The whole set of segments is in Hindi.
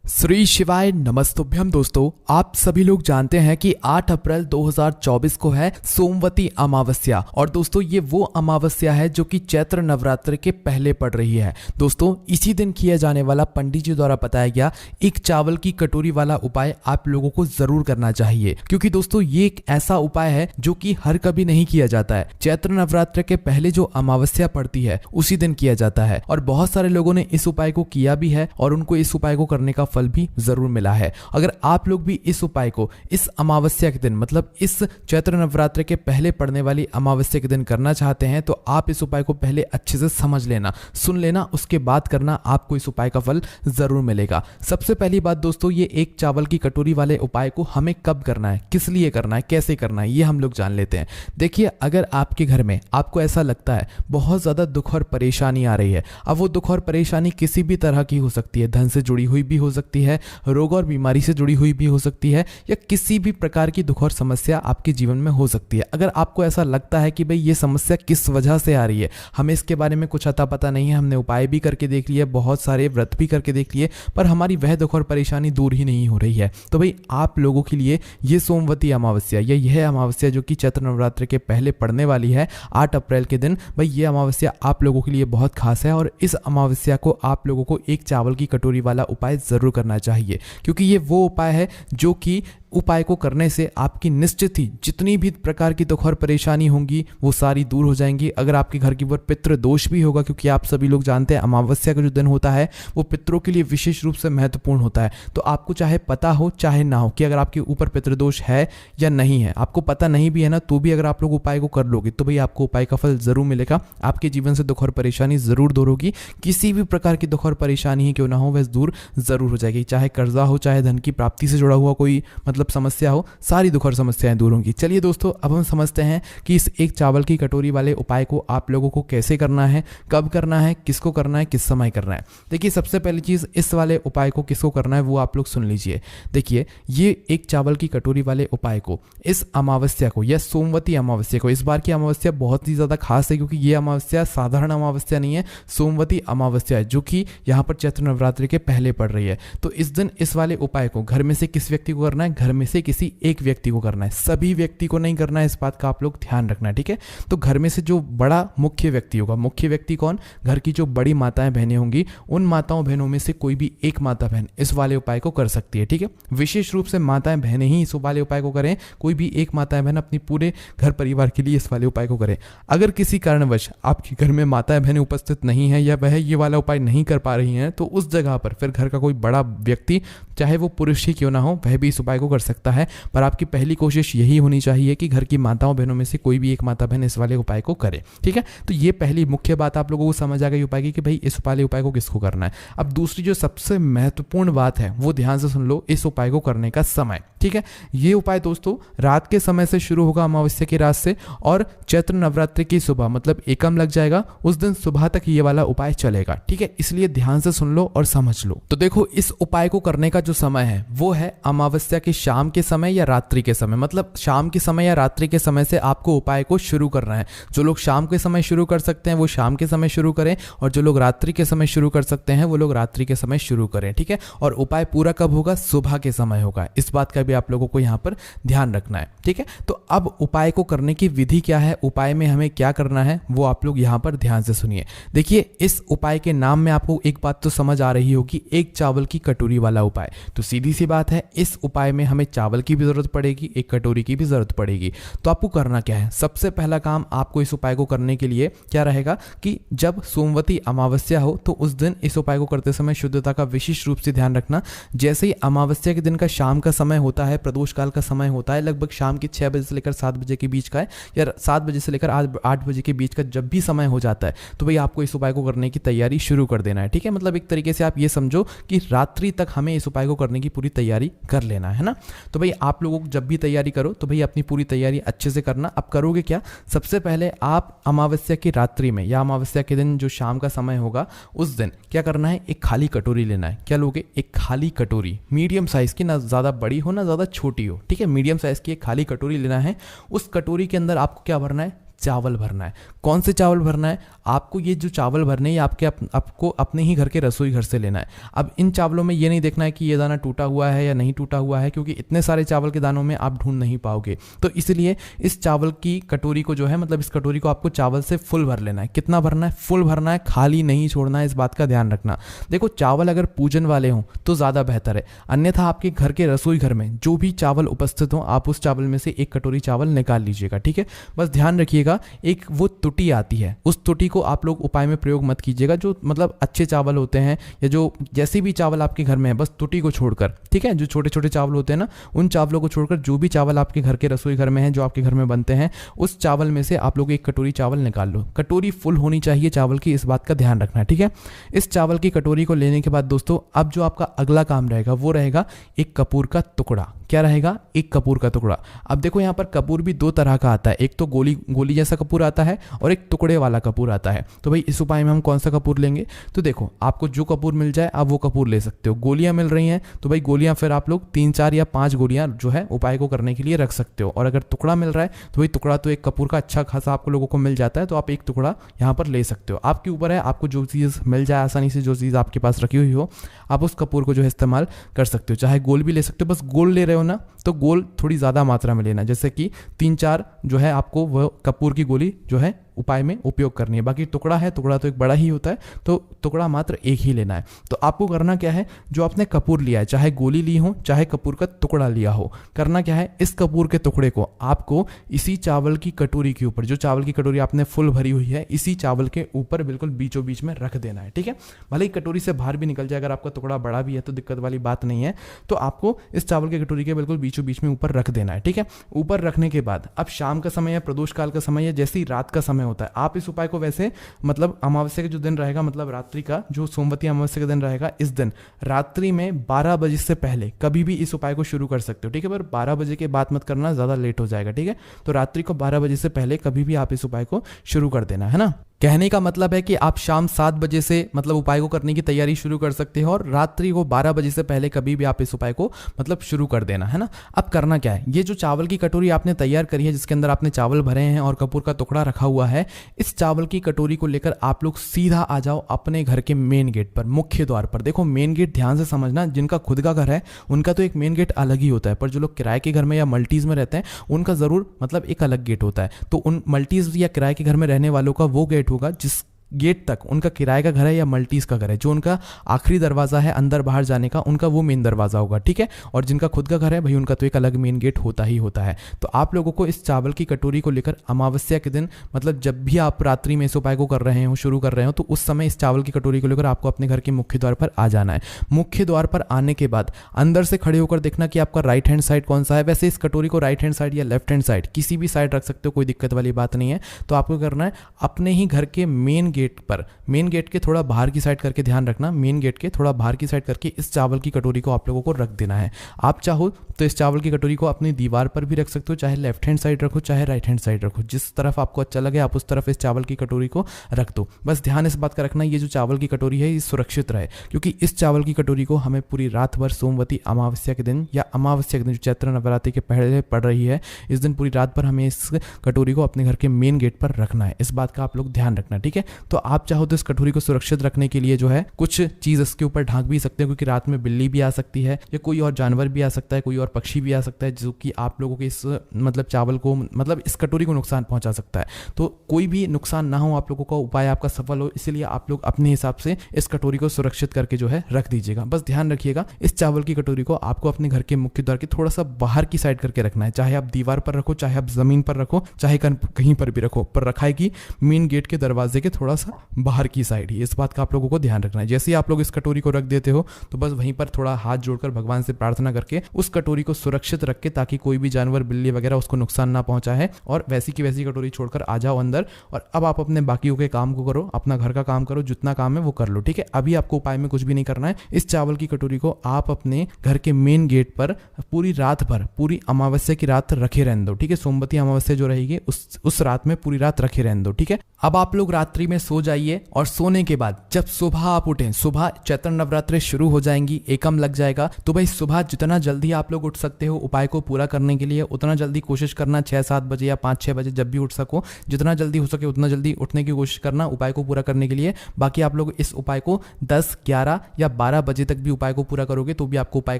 श्री शिवाय नमस्तुभ्यम। दोस्तों, आप सभी लोग जानते हैं कि 8 अप्रैल 2024 को है सोमवती अमावस्या। और दोस्तों, ये वो अमावस्या है जो कि चैत्र नवरात्र के पहले पड़ रही है। दोस्तों, इसी दिन किया जाने वाला पंडित जी द्वारा बताया गया एक चावल की कटोरी वाला उपाय आप लोगों को जरूर करना चाहिए, क्योंकि दोस्तों ये एक ऐसा उपाय है जो कि हर कभी नहीं किया जाता है। चैत्र नवरात्र के पहले जो अमावस्या पड़ती है उसी दिन किया जाता है, और बहुत सारे लोगों ने इस उपाय को किया भी है और उनको इस उपाय को करने का फल भी जरूर मिला है। अगर आप लोग भी इस उपाय को इस अमावस्या के दिन, मतलब इस चैत्र नवरात्र के पहले पड़ने वाली अमावस्या के दिन करना चाहते हैं, तो आप इस उपाय को पहले अच्छे से समझ लेना, सुन लेना, उसके बाद करना। आपको इस उपाय का फल जरूर मिलेगा। सबसे पहली बात दोस्तों, ये एक चावल की कटोरी वाले उपाय को हमें कब करना है, किस लिए करना है, कैसे करना है, ये हम लोग जान लेते हैं। देखिए, अगर आपके घर में आपको ऐसा लगता है बहुत ज्यादा दुख और परेशानी आ रही है, अब वो दुख और परेशानी किसी भी तरह की हो सकती है, धन से जुड़ी हुई भी हो सकती है, रोग और बीमारी से जुड़ी हुई भी हो सकती है, या किसी भी प्रकार की दुख और समस्या आपके जीवन में हो सकती है। अगर आपको ऐसा लगता है कि भाई ये समस्या किस वजह से आ रही है, हमें इसके बारे में कुछ अता पता नहीं है, हमने उपाय भी करके देख लिए, बहुत सारे व्रत भी करके देख लिए, पर हमारी वह दुख और परेशानी दूर ही नहीं हो रही है, तो भाई आप लोगों के लिए ये सोमवती अमावस्या, या यह अमावस्या जो कि चैत्र नवरात्र के पहले पड़ने वाली है 8 अप्रैल के दिन, भाई ये अमावस्या आप लोगों के लिए बहुत खास है। और इस अमावस्या को आप लोगों को एक चावल की कटोरी वाला उपाय जरूर करना चाहिए, क्योंकि ये वो उपाय है जो कि उपाय को करने से आपकी निश्चित ही जितनी भी प्रकार की दुख और परेशानी होंगी वो सारी दूर हो जाएंगी। अगर आपके घर के ऊपर पितृ दोष भी होगा, क्योंकि आप सभी लोग जानते हैं अमावस्या का जो दिन होता है वो पितरों के लिए विशेष रूप से महत्वपूर्ण होता है, तो आपको चाहे पता हो चाहे ना हो कि अगर आपके ऊपर पितृदोष है या नहीं है, आपको पता नहीं भी है ना, तो भी अगर आप लोग उपाय को कर लोगे तो भाई आपको उपाय का फल जरूर मिलेगा। आपके जीवन से दुख और परेशानी जरूर दूर होगी, किसी भी प्रकार की दुख और परेशानी ही क्यों ना हो वह दूर जरूर हो जाएगी, चाहे कर्जा हो, चाहे धन की प्राप्ति से जुड़ा हुआ कोई समस्या हो, सारी दुख और समस्याएं दूर होंगी। चलिए दोस्तों, अब हम समझते हैं कि इस एक चावल की कटोरी वाले उपाय को आप लोगों को कैसे करना है, कब करना है, किसको करना है, किस समय करना है। देखिए, सबसे पहली चीज, इस वाले उपाय को किसको करना है वो आप लोग सुन लीजिए। देखिए, ये एक चावल की कटोरी वाले उपाय को इस अमावस्या को, या सोमवती अमावस्या को, इस बार की अमावस्या बहुत ही ज्यादा खास है, क्योंकि ये अमावस्या साधारण अमावस्या नहीं है, सोमवती अमावस्या है, जो कि यहाँ पर चैत्र नवरात्रि के पहले पड़ रही है। तो इस दिन इस वाले उपाय को घर में से किस व्यक्ति को करना है, घर में से किसी एक व्यक्ति को करना है, सभी व्यक्ति को नहीं करना है, इस बात का आप लोग ध्यान रखना है, ठीक है। तो घर में से जो बड़ा मुख्य व्यक्ति होगा, मुख्य व्यक्ति कौन, घर की जो बड़ी माताएं बहनें होंगी, उन माताओं बहनों में से कोई भी एक माता बहन इस वाले उपाय को कर सकती है, ठीक है। विशेष रूप से माताएं बहनें ही इस वाले उपाय को करें, कोई भी एक माताएं बहन अपनी पूरे घर परिवार के लिए इस वाले उपाय को करें। अगर किसी कारणवश आपके घर में माताएं बहनें उपस्थित नहीं है, या वह ये वाला उपाय नहीं कर पा रही हैं, तो उस जगह पर फिर घर का कोई बड़ा व्यक्ति, चाहे वो पुरुष ही क्यों ना हो, वह भी इस उपाय को कर सकता है। पर आपकी पहली कोशिश यही होनी चाहिए कि घर की माताओं बहनों में से कोई भी एक माता बहन इस वाले उपाय को करे, ठीक है। तो ये पहली मुख्य बात आप लोगों को समझ आ गई उपाय की कि भाई इस वाले उपाय को किसको करना है। अब दूसरी जो सबसे महत्वपूर्ण बात है वो ध्यान से सुन लो, इस उपाय को करने का समय, ठीक है। ये उपाय दोस्तों रात के समय से शुरू होगा, अमावस्या की रात से, और चैत्र नवरात्रि की सुबह, मतलब एकम लग जाएगा, उस दिन सुबह तक ये वाला उपाय चलेगा, ठीक है। इसलिए ध्यान से सुन लो और समझ लो। तो देखो, इस उपाय को करने का जो समय है वो है अमावस्या के शाम के समय या रात्रि के समय, मतलब शाम के समय या रात्रि के समय से आपको उपाय को शुरू करना है। जो लोग शाम के समय शुरू कर सकते हैं वो शाम के समय शुरू करें, और जो लोग रात्रि के समय शुरू कर सकते हैं वो लोग रात्रि के समय शुरू करें, ठीक है। और उपाय पूरा कब होगा, सुबह के समय होगा, इस बात का भी आप लोगों को यहाँ पर ध्यान रखना है, ठीक है। तो अब उपाय को करने की विधि क्या है, उपाय में हमें क्या करना है, वो आप लोग यहाँ पर ध्यान से सुनिए। देखिए, इस उपाय के नाम में आपको एक बात तो समझ आ रही होगी, एक चावल की कटोरी वाला उपाय। तो सीधी सी बात है, इस उपाय में हमें चावल की भी जरूरत पड़ेगी, एक कटोरी की भी जरूरत पड़ेगी। तो आपको करना क्या है, सबसे पहला काम आपको इस उपाय को करने के लिए क्या रहेगा कि जब सोमवती अमावस्या हो तो उस दिन इस उपाय को करते समय शुद्धता का विशेष रूप से ध्यान रखना। जैसे ही अमावस्या के दिन का शाम का समय होता है, प्रदोष काल का समय होता है, लगभग शाम के 6 बजे से लेकर 7 बजे के बीच का है, या 7 बजे से लेकर 8 बजे के बीच का जब भी समय हो जाता है, तो भाई आपको इस उपाय को करने की तैयारी शुरू कर देना है, ठीक है। मतलब एक तरीके से आप ये समझो कि रात्रि तक हमें इस उपाय को करने की पूरी तैयारी कर लेना है ना। तो भाई आप लोगों को जब भी तैयारी करो तो भाई अपनी पूरी तैयारी अच्छे से करना। अब करोगे क्या, सबसे पहले आप अमावस्या की रात्रि में या अमावस्या के दिन जो शाम का समय होगा उस दिन क्या करना है, एक खाली कटोरी लेना है। क्या लोगे, एक खाली कटोरी, मीडियम साइज की, ना ज़्यादा बड़ी हो ना ज़्यादा छोटी हो, ठीक है। मीडियम साइज की एक खाली कटोरी लेना है। उस कटोरी के अंदर आपको क्या भरना है, चावल भरना है। कौन से चावल भरना है? आपको ये जो चावल भरने हैं आपको अपने ही घर के रसोई घर से लेना है। अब इन चावलों में ये नहीं देखना है कि ये दाना टूटा हुआ है या नहीं टूटा हुआ है, क्योंकि इतने सारे चावल के दानों में आप ढूंढ नहीं पाओगे। तो इसलिए इस चावल की कटोरी को जो है, मतलब इस कटोरी को आपको चावल से फुल भर लेना है। कितना भरना है? फुल भरना है, खाली नहीं छोड़ना है। इस बात का ध्यान रखना। देखो, चावल अगर पूजन वाले हों तो ज़्यादा बेहतर है, अन्यथा आपके घर के रसोई घर में जो भी चावल उपस्थित हो, आप उस चावल में से एक कटोरी चावल निकाल लीजिएगा। ठीक है, बस ध्यान रखिएगा। एक वो तुटी आती है, उस तुटी को आप लोग उपाय में प्रयोग मत कीजिएगा। जो मतलब अच्छे चावल होते हैं या जो जैसे भी चावल आपके घर में है, बस तुटी को छोड़कर, ठीक है, जो छोटे छोटे चावल होते हैं ना, उन चावलों को छोड़कर जो भी चावल आपके घर के रसोई घर में है, जो आपके घर में बनते हैं, उस चावल में से आप लोग एक कटोरी चावल निकाल लो। कटोरी फुल होनी चाहिए चावल की, इस बात का ध्यान रखना है। ठीक है, इस चावल की कटोरी को लेने के बाद दोस्तों, अब जो आपका अगला काम रहेगा वो रहेगा एक कपूर का टुकड़ा। क्या रहेगा? एक कपूर का टुकड़ा। अब देखो, यहाँ पर कपूर भी दो तरह का आता है। एक तो गोली जैसा कपूर आता है और एक टुकड़े वाला कपूर आता है। तो भाई इस उपाय में हम कौन सा कपूर लेंगे? तो देखो, आपको जो कपूर मिल जाए आप वो कपूर ले सकते हो। गोलियां मिल रही हैं तो भाई गोलियां फिर आप लोग 3, 4 या 5 गोलियां जो है उपाय को करने के लिए रख सकते हो। और अगर टुकड़ा मिल रहा है तो भाई टुकड़ा तो एक कपूर का अच्छा खासा आप लोगों को मिल जाता है, तो आप एक टुकड़ा यहाँ पर ले सकते हो। आपके ऊपर है, आपको जो चीज़ मिल जाए आसानी से, जो चीज़ आपके पास रखी हुई हो, आप उस कपूर को जो है इस्तेमाल कर सकते हो। चाहे गोल भी ले सकते हो, बस गोल ले रहे हो ना तो गोल थोड़ी ज़्यादा मात्रा में लेना, जैसे कि 3-4 जो है आपको वह कपूर की गोली जो है उपाय में उपयोग करनी है। बाकी टुकड़ा है, टुकड़ा तो एक बड़ा ही होता है, तो टुकड़ा मात्र एक ही लेना है। तो आपको करना क्या है, जो आपने कपूर लिया है, चाहे गोली ली हो चाहे कपूर का टुकड़ा लिया हो, करना क्या है, इस कपूर के टुकड़े को आपको इसी चावल की कटोरी के ऊपर, जो चावल की कटोरी आपने फुल भरी हुई है, इसी चावल के ऊपर बिल्कुल बीचों बीच में रख देना है। ठीक है, भले ही कटोरी से बाहर भी निकल जाए, अगर आपका टुकड़ा बड़ा भी है तो दिक्कत वाली बात नहीं है। तो आपको इस चावल की कटोरी के बिल्कुल बीचों बीच में ऊपर रख देना है। ठीक है, ऊपर रखने के बाद अब शाम का समय या प्रदोष काल का समय या जैसे ही रात का समय होता है, आप इस उपाय को वैसे मतलब अमावस्या का जो दिन रहेगा, मतलब रात्रि का जो सोमवती अमावस्या का दिन रहेगा, इस दिन रात्रि में 12 बजे से पहले कभी भी इस उपाय को शुरू कर सकते हो। ठीक है, पर 12 बजे के बाद मत करना, ज्यादा लेट हो जाएगा। ठीक है, तो रात्रि को 12 बजे से पहले कभी भी आप इस उपाय को शुरू कर देना है ना। कहने का मतलब है कि आप शाम 7 बजे से मतलब उपाय को करने की तैयारी शुरू कर सकते हो, और रात्रि को 12 बजे से पहले कभी भी आप इस उपाय को मतलब शुरू कर देना है ना। अब करना क्या है, ये जो चावल की कटोरी आपने तैयार करी है, जिसके अंदर आपने चावल भरे हैं और कपूर का टुकड़ा रखा हुआ है, इस चावल की कटोरी को लेकर आप लोग सीधा आ जाओ अपने घर के मेन गेट पर, मुख्य द्वार पर। देखो, मेन गेट ध्यान से समझना, जिनका खुद का घर है उनका तो एक मेन गेट अलग ही होता है, पर जो लोग किराए के घर में या मल्टीज में रहते हैं उनका जरूर मतलब एक अलग गेट होता है। तो उन मल्टीज या किराए के घर में रहने वालों का वो गेट होगा जिस गेट तक उनका किराए का घर है या मल्टीज का घर है, जो उनका आखिरी दरवाजा है अंदर बाहर जाने का, उनका वो मेन दरवाजा होगा। ठीक है, और जिनका खुद का घर है भाई, उनका तो एक अलग मेन गेट होता ही होता है। तो आप लोगों को इस चावल की कटोरी को लेकर अमावस्या के दिन, मतलब जब भी आप रात्रि में इस उपाय को कर रहे हो, शुरू कर रहे हो, तो उस समय इस चावल की कटोरी को लेकर आपको अपने घर के मुख्य द्वार पर आ जाना है। मुख्य द्वार पर आने के बाद अंदर से खड़े होकर देखना कि आपका राइट हैंड साइड कौन सा है। वैसे इस कटोरी को राइट हैंड साइड या लेफ्ट हैंड साइड किसी भी साइड रख सकते हो, कोई दिक्कत वाली बात नहीं है। तो आपको करना है अपने ही घर के मेन गेट पर, मेन गेट के थोड़ा बाहर की साइड करके, ध्यान रखना, मेन गेट के थोड़ा बाहर की साइड करके इस चावल की कटोरी को आप लोगों को रख देना है। आप चाहो तो इस चावल की कटोरी को अपनी दीवार पर भी रख सकते हो, चाहे लेफ्ट हैंड साइड रखो चाहे राइट हैंड साइड रखो, जिस तरफ आपको अच्छा लगे आप उस तरफ इस चावल की कटोरी को रख दो। बस ध्यान इस बात का रखना, ये जो चावल की कटोरी है ये सुरक्षित रहे, क्योंकि इस चावल की कटोरी को हमें पूरी रात भर सोमवती अमावस्या के दिन या अमावस्या के दिन जो चैत्र नवरात्रि के पहले पड़ रही है, इस दिन पूरी रात भर हमें इस कटोरी को अपने घर के मेन गेट पर रखना है। इस बात का आप लोग ध्यान रखना। ठीक है, तो आप चाहो तो इस कटोरी को सुरक्षित रखने के लिए जो है कुछ चीज इसके ऊपर ढांक भी सकते हैं, क्योंकि रात में बिल्ली भी आ सकती है या कोई और जानवर भी आ सकता है, कोई और पक्षी भी आ सकता है, जो कि आप लोगों के इस मतलब चावल को मतलब इस कटोरी को नुकसान पहुंचा सकता है। तो कोई भी नुकसान ना हो, आप लोगों का उपाय आपका सफल हो, इसलिए आप लोग अपने हिसाब से इस कटोरी को सुरक्षित करके जो है रख दीजिएगा। बस ध्यान रखिएगा, इस चावल की कटोरी को आपको अपने घर के मुख्य द्वार के थोड़ा सा बाहर की साइड करके रखना है। चाहे आप दीवार पर रखो, चाहे आप जमीन पर रखो, चाहे कहीं पर भी रखो, पर रखाएगी मेन गेट के दरवाजे के थोड़ा सा बाहर की साइड ही। इस बात का आप लोगों को ध्यान रखना है। जैसे ही आप लोग इस कटोरी को रख देते हो तो बस वहीं पर थोड़ा हाथ जोड़कर भगवान से प्रार्थना करके उस कटोरी को सुरक्षित रख के, ताकि कोई भी जानवर बिल्ली वगैरह उसको नुकसान ना पहुंचाए, और वैसी की वैसी कटोरी छोड़कर आ जाओ अंदर। और अब आप अपने बाकियों के काम को करो, अपना घर का काम करो, जितना काम है वो कर लो। ठीक है, अभी आपको उपाय में कुछ भी नहीं करना है। इस चावल की कटोरी को आप अपने घर के मेन गेट पर पूरी रात भर, पूरी अमावस्या की रात रखे रहने दो। ठीक है, सोमवती अमावस्या जो रहेगी उस रात में पूरी रात रखे रहने दो। ठीक है, अब आप लोग रात्रि में सो जाइए और सोने के बाद जब सुबह आप उठें, सुबह चैत्र नवरात्रि शुरू हो जाएंगी, एकम लग जाएगा, तो भाई सुबह जितना जल्दी आप लोग उठ सकते हो उपाय को पूरा करने के लिए उतना जल्दी कोशिश करना, 6-7 बजे या 5-6 बजे जब भी उठ सको, जितना जल्दी हो सके उतना जल्दी उठने की कोशिश करना उपाय को पूरा करने के लिए। बाकी आप लोग इस उपाय को 10, 11 या 12 बजे तक भी उपाय को पूरा करोगे तो भी आपको उपाय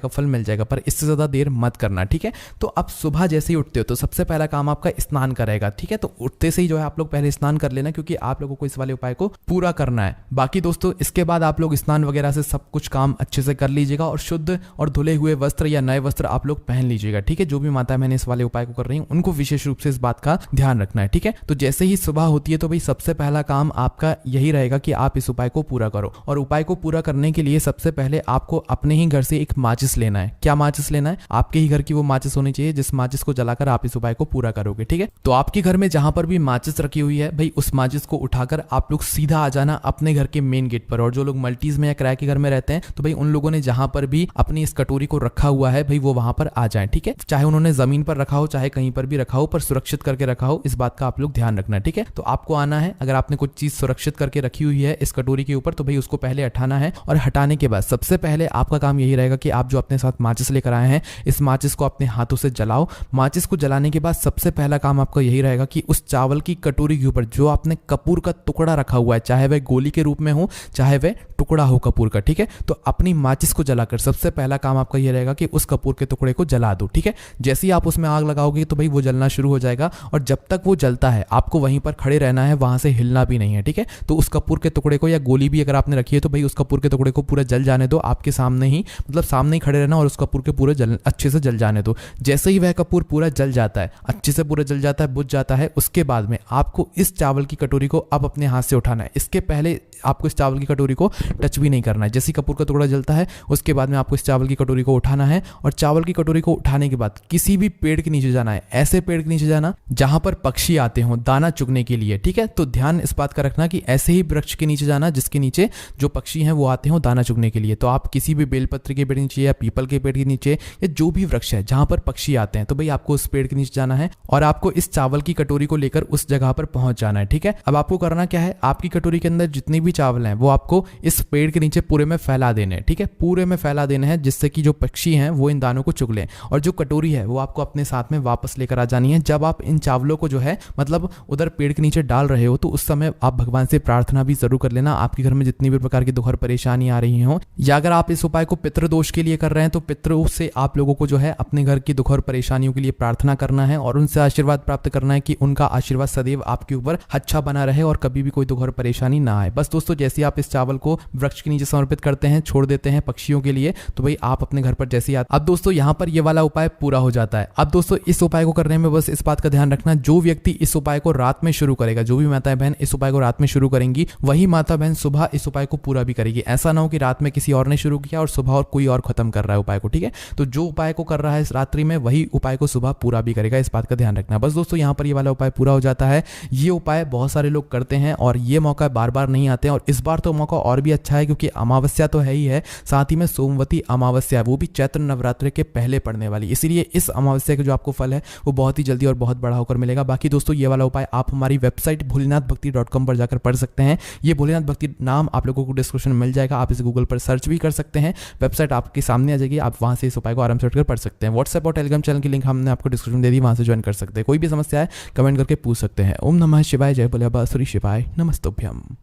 का फल मिल जाएगा, पर इससे ज़्यादा देर मत करना, ठीक है। तो अब सुबह जैसे ही उठते हो तो सबसे पहला काम आपका स्नान करेगा, ठीक है। तो उठते से ही जो है आप लोग पहले स्नान कर लेना, क्योंकि आप लोगों को इस वाले उपाय को पूरा करना है। बाकी दोस्तों इसके बाद आप लोग स्नान वगैरह से सब कुछ काम अच्छे से कर लीजिएगा और शुद्ध और धुले हुए वस्त्र या नए वस्त्र आप लोग पहन लीजिएगा, ठीक है। जो भी माता मैंने इस वाले उपाय को कर रही हूँ उनको विशेष रूप से इस बात का ध्यान रखना है, ठीक है। तो जैसे ही सुबह होती है तो भाई सबसे पहला काम आपका यही रहेगा कि आप इस उपाय को पूरा करो। और उपाय को पूरा करने के लिए सबसे पहले आपको अपने ही घर से एक माचिस लेना है। क्या माचिस लेना है? आपके ही घर की वो माचिस होनी चाहिए जिस माचिस को जलाकर आप इस उपाय को पूरा करोगे, ठीक है। तो आपके घर में जहां पर भी माचिस रखी हुई है भाई उस माचिस को उठाकर आप लोग सीधा आ जाना अपने घर के मेन गेट पर। और जो लोग मल्टीज में या किराए के घर में रहते हैं तो भाई उन लोगों ने जहां पर भी अपनी इस कटोरी को रखा हुआ है भाई वो वहां पर आ जाए, ठीक है। चाहे उन्होंने जमीन पर रखा हो चाहे कहीं पर भी रखा हो, पर सुरक्षित करके रखा हो, इस बात का आप लोग ध्यान रखना, ठीक है। तो आपको आना है, अगर आपने कुछ चीज सुरक्षित करके रखी हुई है इस कटोरी के ऊपर तो भाई उसको पहले हटाना है। और हटाने के बाद सबसे पहले आपका काम यही रहेगा कि आप जो अपने साथ माचिस लेकर आए हैं इस माचिस को अपने हाथों से जलाओ। माचिस को जलाने के बाद सबसे पहला काम आपका यही रहेगा कि उस चावल की कटोरी के ऊपर जो आपने कपूर का टुकड़ा रखा हुआ है, चाहे वह गोली के रूप में हो चाहे वह टुकड़ा हो कपूर का, ठीक है। तो अपनी माचिस को जलाकर सबसे पहला काम आपका यह रहेगा कि उस कपूर के टुकड़े को जला दो, ठीक है। जैसे ही आप उसमें आग लगाओगे तो भाई वो जलना शुरू हो जाएगा और जब तक वो जलता है आपको वहीं पर खड़े रहना है, वहां से हिलना भी नहीं है, ठीक है। तो उस कपूर के टुकड़े को या गोली भी अगर आपने रखी है तो भाई उस कपूर के टुकड़े को पूरा जल जाने दो, आपके सामने ही, मतलब सामने ही खड़े रहना और उस कपूर के पूरे अच्छे से जल जाने दो। जैसे ही वह कपूर पूरा जल जाता है, अच्छे से पूरा जल जाता है, बुझ जाता है, उसके बाद में आपको इस चावल की कटोरी को अब अपने हाथ से उठाना है। इसके पहले आपको इस चावल की कटोरी को टच भी नहीं करना है। जैसे कपूर का टुकड़ा जलता है उसके बाद में आपको इस चावल की कटोरी को उठाना है और चावल की कटोरी को उठाने के बाद किसी भी पेड़ के नीचे जाना है। ऐसे पेड़ के नीचे जाना जहां पर पक्षी आते हों दाना चुगने के लिए, ठीक है। तो ध्यान इस बात का रखना कि ऐसे ही वृक्ष के नीचे जाना जिसके नीचे जो पक्षी हैं वो आते हों दाना चुगने के लिए। तो आप किसी भी बेलपत्र के पेड़ नीचे या पीपल के पेड़ के नीचे या जो भी वृक्ष है जहां पर पक्षी आते हैं तो भाई आपको उस पेड़ के नीचे जाना है और आपको इस चावल की कटोरी को लेकर उस जगह पर पहुंच जाना है, ठीक है। अब आपको करना क्या है, आपकी कटोरी के अंदर जितनी भी चावल हैं वो आपको इस पेड़ के नीचे पूरे में फैला देने हैं, ठीक है। पूरे में फैला देने हैं जिससे कि जो पक्षी हैं वो इन दानों को चुग लें। और जो कटोरी है वो आपको अपने साथ में वापस लेकर आ जानी है। जब आप इन चावलों को जो है मतलब उधर पेड़ के नीचे डाल रहे हो तो उस समय आप भगवान से प्रार्थना भी जरूर कर लेना। आपके घर में जितनी भी प्रकार की दुख और परेशानी आ रही हो, या अगर आप इस उपाय को पितृदोष के लिए कर रहे हैं तो पितरों से आप लोगों को जो है अपने घर की दुख और परेशानियों के लिए प्रार्थना करना है और उनसे आशीर्वाद प्राप्त करना है कि उनका आशीर्वाद सदैव आपके ऊपर अच्छा बना रहे और कभी भी कोई दुख और परेशानी ना आए। बस दोस्तों जैसे आप इस चावल को वृक्ष के नीचे समर्पित करते हैं, छोड़ देते हैं पक्षियों के लिए, तो भाई आप अपने घर पर जैसे ही अब दोस्तों यहाँ पर ये वाला उपाय पूरा हो जाता है। अब दोस्तों इस उपाय को करने में बस इस बात का ध्यान रखना, जो व्यक्ति इस उपाय को रात में शुरू करेगा, जो भी माता बहन इस उपाय को रात में शुरू करेंगी वही माता बहन सुबह इस उपाय को पूरा भी करेगी। ऐसा ना हो कि रात में किसी और ने शुरू किया और सुबह और कोई और खत्म कर रहा है उपाय को, ठीक है। तो जो उपाय को कर रहा है इस रात्रि में वही उपाय को सुबह पूरा भी करेगा, इस बात का ध्यान रखना। बस दोस्तों यहाँ पर ये वाला उपाय पूरा हो जाता है। ये उपाय बहुत सारे लोग करते हैं और ये मौका बार बार नहीं आते हैं और इस बार तो मौका और भी अच्छा है क्योंकि अमावस्या तो है ही है, साथ ही में सोमवती अमावस्या, वो भी चैत्र नवरात्रि के पहले पड़ने वाली, इसीलिए इस अमावस्या का जो आपको फल है वो बहुत ही जल्दी और बहुत बड़ा होकर मिलेगा। बाकी दोस्तों ये वाला उपाय आप हमारी वेबसाइट भोलेनाथभक्ति.com पर जाकर पढ़ सकते हैं। ये भोलेनाथ भक्ति नाम आप लोगों को डिस्क्रिप्शन में मिल जाएगा, आप इसे गूगल पर सर्च भी कर सकते हैं, वेबसाइट आपके सामने आ जाएगी, आप वहां से इस उपाय को आराम से उठकर पढ़ सकते हैं। व्हाट्सएप और टेलीग्राम चैनल की लिंक हमने आपको डिस्क्रिप्शन दे दी, वहां से ज्वाइन कर सकते हैं। कोई भी समस्या है कमेंट करके पूछ सकते हैं। ओम नमः शिवाय, जय भोले बाबा श्री शिवाय, नमस्तुभ्यम।